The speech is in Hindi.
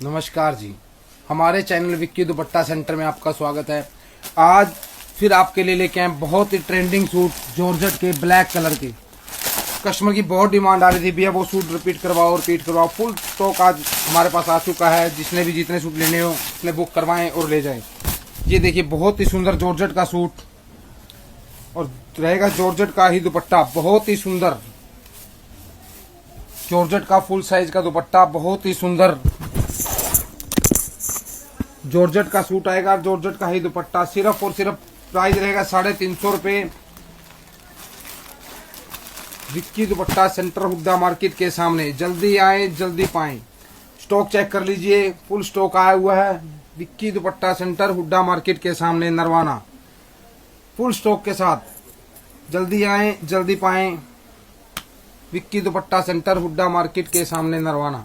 नमस्कार जी, हमारे चैनल विक्की दुपट्टा सेंटर में आपका स्वागत है। आज फिर आपके लिए लेके आए बहुत ही ट्रेंडिंग सूट जॉर्जेट के ब्लैक कलर के। कस्टमर की बहुत डिमांड आ रही थी, भैया वो सूट रिपीट करवाओ। फुल स्टॉक आज हमारे पास आ चुका है। जिसने भी जितने सूट लेने हो उसने बुक करवाएं और ले जाएं। ये देखिए बहुत ही सुंदर जॉर्जेट का सूट और रहेगा जॉर्जेट का ही दुपट्टा। बहुत ही सुंदर जॉर्जेट का फुल साइज का दुपट्टा, बहुत ही सुंदर जॉर्जेट का सूट आएगा। जॉर्जेट का ही दुपट्टा, सिर्फ और सिर्फ प्राइस रहेगा 350 रुपये। विक्की दुपट्टा सेंटर हुड्डा मार्केट के सामने। जल्दी आए जल्दी पाएं। स्टॉक चेक कर लीजिए, फुल स्टॉक आया हुआ है। विक्की दुपट्टा सेंटर हुड्डा मार्केट के सामने नरवाना, फुल स्टॉक के साथ। जल्दी आए जल्दी पाएं। विक्की दुपट्टा सेंटर हुड्डा मार्केट के सामने नरवाना।